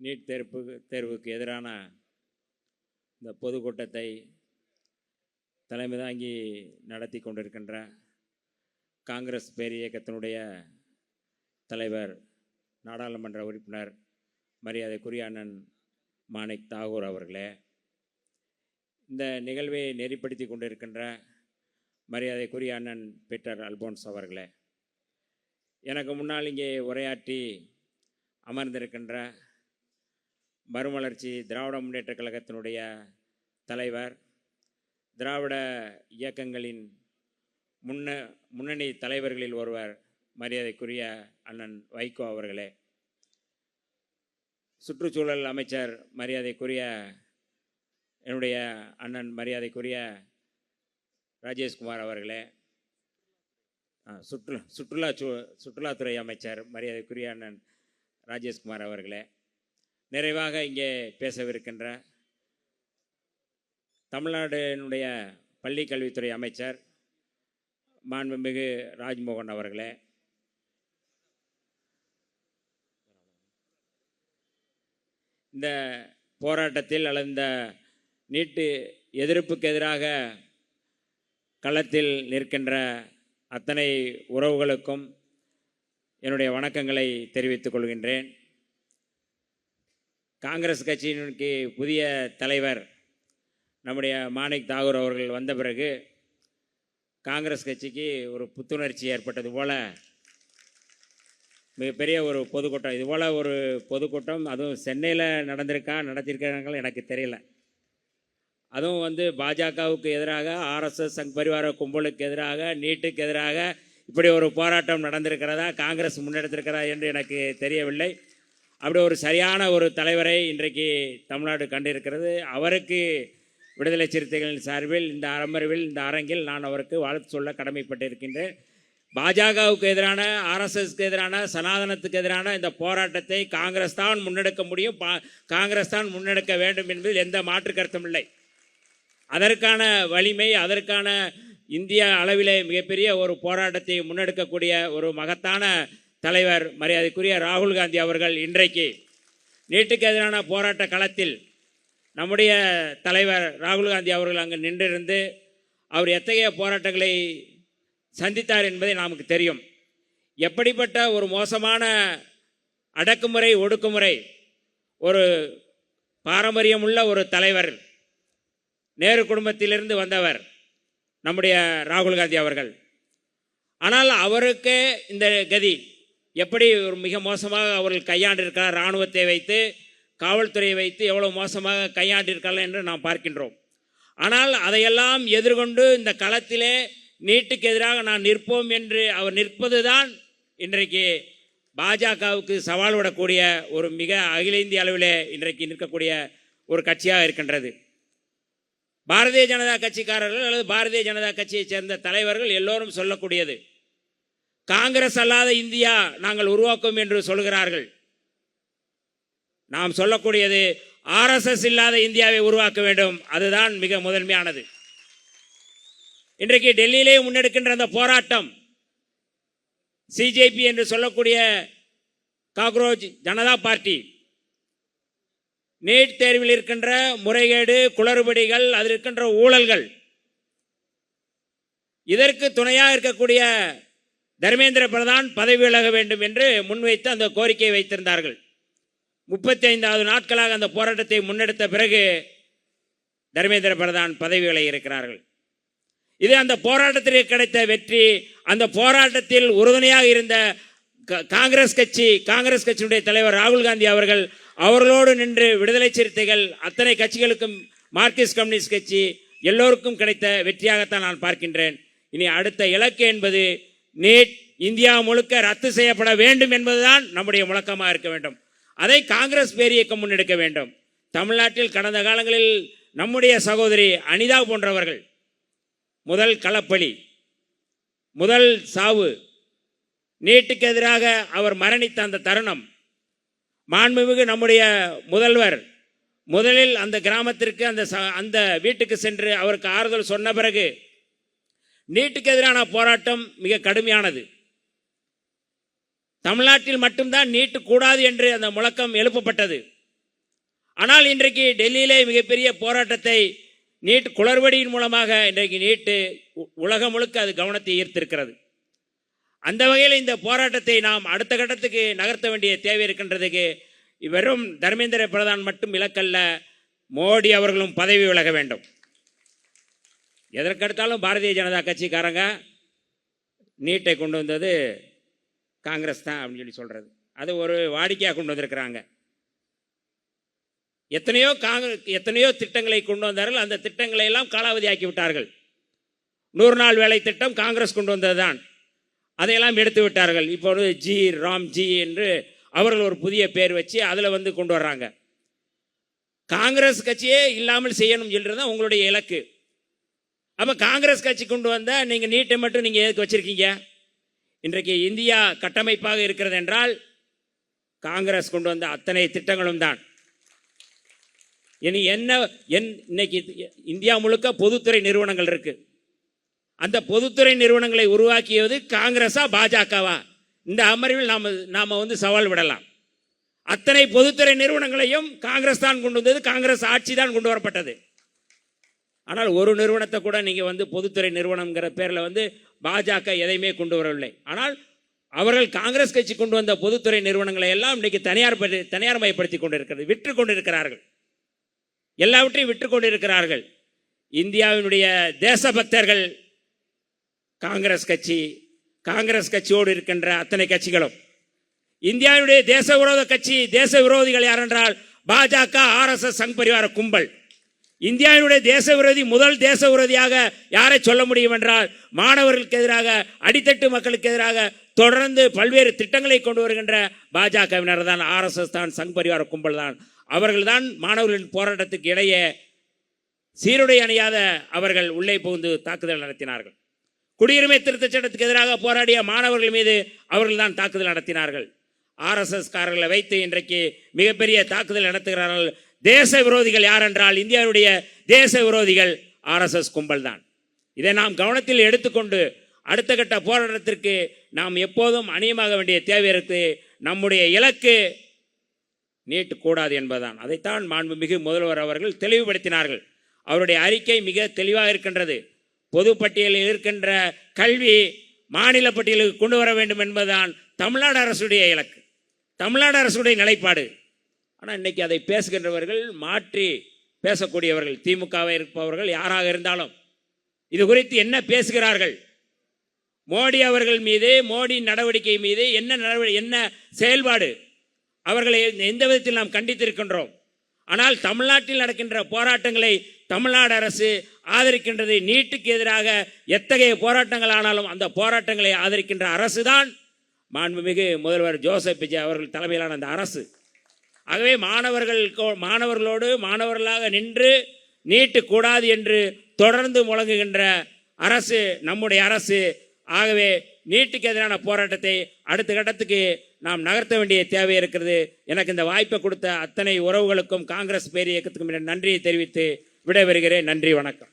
NEET தேர்வுக்கு எதிரான இந்த பொதுக்கூட்டத்தை தலைமை தாங்கி நடத்தி கொண்டிருக்கின்ற காங்கிரஸ் பேரியக்கத்தினுடைய தலைவர் நாடாளுமன்ற உறுப்பினர் மரியாதைக்குரிய அண்ணன் மாணிக் தாகூர் அவர்களே, இந்த நிகழ்வை நெறிப்படுத்தி கொண்டிருக்கின்ற மரியாதைக்குரிய அண்ணன் பீட்டர் அல்போன்ஸ் அவர்களே, எனக்கு முன்னால் இங்கே உரையாற்றி அமர்ந்திருக்கின்ற மறுமலர்ச்சி திராவிட முன்னேற்ற கழகத்தினுடைய தலைவர், திராவிட இயக்கங்களின் முன்னணி தலைவர்களில் ஒருவர் மரியாதைக்குரிய அண்ணன் வைகோ அவர்களே, சுற்றுச்சூழல் அமைச்சர் மரியாதைக்குரிய என்னுடைய அண்ணன் மரியாதைக்குரிய ராஜேஷ்குமார் அவர்களே, சுற்றுலாத்துறை அமைச்சர் மரியாதைக்குரிய அண்ணன் ராஜேஷ்குமார் அவர்களே, நிறைவாக இங்கே பேசவிருக்கின்ற தமிழ்நாட்டினுடைய பள்ளி கல்வித்துறை அமைச்சர் மாண்புமிகு ராஜ்மோகன் அவர்களே, இந்த போராட்டத்தில் அல்லது இந்த நீட்டு எதிர்ப்புக்கு எதிராக களத்தில் நிற்கின்ற அத்தனை உறவுகளுக்கும் என்னுடைய வணக்கங்களை தெரிவித்துக் கொள்கின்றேன். காங்கிரஸ் கட்சியினுக்கு புதிய தலைவர் நம்முடைய மாணிக் தாகூர் அவர்கள் வந்த பிறகு காங்கிரஸ் கட்சிக்கு ஒரு புத்துணர்ச்சி ஏற்பட்டது போல மிகப்பெரிய ஒரு பொதுக்கூட்டம், இதுபோல் ஒரு பொதுக்கூட்டம் அதுவும் சென்னையில் நடத்தியிருக்காங்க எனக்கு தெரியல. அதுவும் பாஜகவுக்கு எதிராக, ஆர்எஸ்எஸ் சங் பரிவார கும்பலுக்கு எதிராக, நீட்டுக்கு எதிராக இப்படி ஒரு போராட்டம் நடந்திருக்கிறதா, காங்கிரஸ் முன்னெடுத்திருக்கிறதா என்று எனக்கு தெரியவில்லை. அப்படி ஒரு சரியான ஒரு தலைவரை இன்றைக்கு தமிழ்நாடு கண்டிருக்கிறது. அவருக்கு விடுதலை சிறுத்தைகளின் சார்பில் இந்த அமர்வில், இந்த அரங்கில் நான் அவருக்கு வாழ்த்து சொல்ல கடமைப்பட்டிருக்கின்றேன். பாஜகவுக்கு எதிரான, ஆர்எஸ்எஸ்க்கு எதிரான, சனாதனத்துக்கு எதிரான இந்த போராட்டத்தை காங்கிரஸ் தான் முன்னெடுக்க முடியும், காங்கிரஸ் தான் முன்னெடுக்க வேண்டும் என்பதில் எந்த மாற்று கருத்தும் இல்லை. அதற்கான வலிமை, அதற்கான இந்திய அளவிலே மிகப்பெரிய ஒரு போராட்டத்தை முன்னெடுக்கக்கூடிய ஒரு மகத்தான தலைவர் மரியாதைக்குரிய ராகுல் காந்தி அவர்கள் இன்றைக்கு நீட்டுக்கு எதிரான போராட்ட களத்தில் நம்முடைய தலைவர் ராகுல் காந்தி அவர்கள் அங்கு நின்றிருந்து அவர் எத்தகைய போராட்டங்களை சந்தித்தார் என்பதை நமக்கு தெரியும். எப்படிப்பட்ட ஒரு மோசமான அடக்குமுறை, ஒடுக்குமுறை, ஒரு பாரம்பரியமுள்ள ஒரு தலைவர், நேரு குடும்பத்திலிருந்து வந்தவர் நம்முடைய ராகுல் காந்தி அவர்கள். ஆனால் அவருக்கு இந்த கதி எப்படி ஒரு மிக மோசமாக அவர்கள் கையாண்டிருக்கிறார், இராணுவத்தை வைத்து, காவல்துறையை வைத்து எவ்வளோ மோசமாக கையாண்டிருக்கிறார்கள் என்று நாம் பார்க்கின்றோம். ஆனால் அதையெல்லாம் எதிர்கொண்டு இந்த களத்திலே நீட்டுக்கு எதிராக நான் நிற்போம் என்று அவர் நிற்பது தான் இன்றைக்கு பாஜகவுக்கு சவால் விடக்கூடிய ஒரு மிக அகில இந்திய அளவிலே இன்றைக்கு நிற்கக்கூடிய ஒரு கட்சியாக இருக்கின்றது. பாரதிய ஜனதா கட்சிக்காரர்கள் அல்லது பாரதிய ஜனதா கட்சியைச் சேர்ந்த தலைவர்கள் எல்லோரும் சொல்லக்கூடியது, காங்கிரஸ் அல்லாத இந்தியா நாங்கள் உருவாக்கும் என்று சொல்கிறார்கள். நாம் சொல்லக்கூடியது ஆர்எஸ்எஸ் இல்லாத இந்தியாவை உருவாக்க வேண்டும், அதுதான் மிக முதன்மையானது. இன்றைக்கு டெல்லியிலே முன்னெடுக்கின்ற அந்த போராட்டம், சிஜேபி என்று சொல்லக்கூடிய காக்ரோச் ஜனதா பார்ட்டி, நீட் தேர்வில் இருக்கின்ற முறைகேடு, குளறுபடிகள், அதில் இருக்கின்ற ஊழல்கள், இதற்கு துணையாக இருக்கக்கூடிய தர்மேந்திர பிரதான் பதவி விலக வேண்டும் என்று முன்வைத்து அந்த கோரிக்கையை வைத்திருந்தார்கள். 35வது நாட்களாக அந்த போராட்டத்தை முன்னெடுத்த பிறகு தர்மேந்திர பிரதான் பதவி விலகி இருக்கிறார்கள். இது அந்த போராட்டத்திற்கு கிடைத்த வெற்றி. அந்த போராட்டத்தில் உறுதுணையாக இருந்த காங்கிரஸ் கட்சியினுடைய தலைவர் ராகுல் காந்தி அவர்கள், அவர்களோடு நின்று விடுதலை சிறுத்தைகள், அத்தனை கட்சிகளுக்கும், மார்க்சிஸ்ட் கம்யூனிஸ்ட் கட்சி எல்லோருக்கும் கிடைத்த வெற்றியாகத்தான் நான் பார்க்கின்றேன். இனி அடுத்த இலக்கு என்பது நீட் இந்தியா முழுக்க ரத்து செய்யப்பட வேண்டும் என்பதுதான் நம்முடைய முழக்கமாக இருக்க வேண்டும். அதை காங்கிரஸ் பேரியக்கம் முன்னெடுக்க வேண்டும். தமிழ்நாட்டில் கடந்த காலங்களில் நம்முடைய சகோதரி அனிதா போன்றவர்கள் முதல் களப்பலி, முதல் சாவு, நீட்டுக்கு எதிராக அவர் மரணித்த அந்த தருணம், மாண்புமிகு நம்முடைய முதல்வர் முதலில் அந்த கிராமத்திற்கு, அந்த வீட்டுக்கு சென்று அவருக்கு ஆறுதல் சொன்ன பிறகு நீட்டுக்கு எதிரான போராட்டம் மிக கடுமையானது. தமிழ்நாட்டில் மட்டும்தான் நீட்டு கூடாது என்று அந்த முழக்கம் எழுப்பப்பட்டது. ஆனால் இன்றைக்கு டெல்லியிலே மிகப்பெரிய போராட்டத்தை நீட் குளறுபடியின் மூலமாக இன்றைக்கு நீட்டு உலகம் முழுக்க அது கவனத்தை ஈர்த்திருக்கிறது. அந்த வகையில் இந்த போராட்டத்தை நாம் அடுத்த கட்டத்துக்கு நகர்த்த வேண்டிய தேவை இருக்கின்றதுக்கு வெறும் தர்மேந்திர பிரதான் மட்டும் இலக்கல்ல, மோடி அவர்களும் பதவி விலக வேண்டும். எதற்கெடுத்தாலும் பாரதிய ஜனதா கட்சிக்காரங்க நீட்டை கொண்டு வந்தது காங்கிரஸ் தான் அப்படின்னு சொல்லி சொல்கிறது, அது ஒரு வாடிக்கையாக கொண்டு வந்திருக்கிறாங்க. எத்தனையோ திட்டங்களை கொண்டு வந்தார்கள். அந்த திட்டங்களை எல்லாம் காலாவதி ஆக்கி விட்டார்கள். 100 நாள் வேலை திட்டம் காங்கிரஸ் கொண்டு வந்தது தான், அதையெல்லாம் எடுத்து விட்டார்கள். இப்போது ராம்ஜி என்று அவர்கள் ஒரு புதிய பேர் வச்சு அதில் கொண்டு வர்றாங்க. காங்கிரஸ் கட்சியே இல்லாமல் செய்யணும் சொல்கிறது தான் உங்களுடைய இலக்கு. அப்போ காங்கிரஸ் கட்சி கொண்டு வந்தால் நீங்கள் நீட்டை மட்டும் நீங்கள் எதுக்கு வச்சுருக்கீங்க? இன்றைக்கு இந்தியா கட்டமைப்பாக இருக்கிறது என்றால் காங்கிரஸ் கொண்டு வந்த அத்தனை திட்டங்களும் தான். இனி இன்னைக்கு இந்தியா முழுக்க பொதுத்துறை நிறுவனங்கள் இருக்கு. அந்த பொதுத்துறை நிறுவனங்களை உருவாக்கியது காங்கிரஸா பாஜகவா? இந்த அமர்வில் நாம சவால் விடலாம். அத்தனை பொதுத்துறை நிறுவனங்களையும் காங்கிரஸ் தான் கொண்டு வந்தது, காங்கிரஸ் ஆட்சி தான் கொண்டு வரப்பட்டது. ஆனால் ஒரு நிறுவனத்தை கூட நீங்க பொதுத்துறை நிறுவனம்ங்கிற பேரில் பாஜக எதையுமே கொண்டு வரவில்லை. ஆனால் அவர்கள் காங்கிரஸ் கட்சி கொண்டு வந்த பொதுத்துறை நிறுவனங்களை எல்லாம் இன்றைக்கு தனியார்மயப்படுத்தி கொண்டிருக்கிறது, விற்று கொண்டிருக்கிறார்கள், எல்லாவற்றையும் விற்று கொண்டிருக்கிறார்கள். இந்தியாவினுடைய தேசபக்தர்கள் காங்கிரஸ் கட்சி, காங்கிரஸ் கட்சியோடு இருக்கின்ற அத்தனை கட்சிகளும். இந்தியாவுடைய தேச விரோத கட்சி, தேச விரோதிகள் யார் என்றால் பாஜக, ஆர்எஸ்எஸ், சங் பரிவார கும்பல். இந்தியாவுடைய தேச விரோதி, முதல் தேச விரோதியாக யாரை சொல்ல முடியும் என்றால் மாணவர்களுக்கு எதிராக, அடித்தட்டு மக்களுக்கு எதிராக தொடர்ந்து பல்வேறு திட்டங்களை கொண்டு வருகின்ற பாஜகவினர் தான், ஆர்எஸ்எஸ் தான், சங் பரிவார கும்பல் தான். அவர்கள் தான் மாணவர்களின் போராட்டத்துக்கு இடையே சீருடை அணியாத அவர்கள் உள்ளே புகுந்து தாக்குதல் நடத்தினார்கள். குடியுரிமை திருத்த சட்டத்துக்கு எதிராக போராடிய மாணவர்கள் மீது அவர்கள் தான் தாக்குதல் நடத்தினார்கள். ஆர்எஸ்எஸ் காரர்களை வைத்து இன்றைக்கு மிகப்பெரிய தாக்குதல் நடத்துகிறார்கள். தேச விரோதிகள் யார் என்றால் இந்தியாவுடைய தேச விரோதிகள் ஆர்எஸ்எஸ் கும்பல் தான். இதை நாம் கவனத்தில் எடுத்துக்கொண்டு அடுத்த கட்ட போராட்டத்திற்கு நாம் எப்போதும் அணியமாக வேண்டிய தேவை இருக்கு. நம்முடைய இலக்கு நீட்டு கூடாது என்பதுதான். அதைத்தான் மாண்புமிகு முதல்வர் அவர்கள் தெளிவுபடுத்தினார்கள். அவருடைய அறிக்கை மிக தெளிவாக இருக்கின்றது. பொதுப்பட்டியலில் இருக்கின்ற கல்வி மாநில பட்டியலுக்கு கொண்டு வர வேண்டும் என்பதுதான் தமிழ்நாடு அரசுடைய இலக்கு, தமிழ்நாடு அரசுடைய நிலைப்பாடு. ஆனால் இன்னைக்கு அதை பேசுகின்றவர்கள், மாற்றி பேசக்கூடியவர்கள், திமுகவை இருப்பவர்கள் யாராக இருந்தாலும் இது குறித்து என்ன பேசுகிறார்கள்? மோடி அவர்கள் மீது, மோடி நடவடிக்கை மீது என்ன செயல்பாடு? அவர்களை எந்த விதத்தில் நாம் கண்டித்திருக்கின்றோம். ஆனால் தமிழ்நாட்டில் நடக்கின்ற போராட்டங்களை தமிழ்நாடு அரசு ஆதரிக்கின்றது. நீட்டுக்கு எதிராக எத்தகைய போராட்டங்கள் ஆனாலும் அந்த போராட்டங்களை ஆதரிக்கின்ற அரசு தான் மாண்புமிகு முதல்வர் ஜோசப் விஜய் அவர்கள் தலைமையிலான அந்த அரசு. ஆகவே மாணவர்களோடு மாணவர்களாக நின்று நீட்டு கூடாது என்று தொடர்ந்து முழங்குகின்ற அரசு நம்முடைய அரசு. ஆகவே நீட்டுக்கு எதிரான போராட்டத்தை அடுத்த கட்டத்துக்கு நாம் நகர்த்த வேண்டிய தேவை இருக்கிறது. எனக்கு இந்த வாய்ப்பை கொடுத்த அத்தனை உறவுகளுக்கும் காங்கிரஸ் பேர் இயக்கத்துக்கும் நன்றியை தெரிவித்து விடைபெறுகிறேன். நன்றி, வணக்கம்.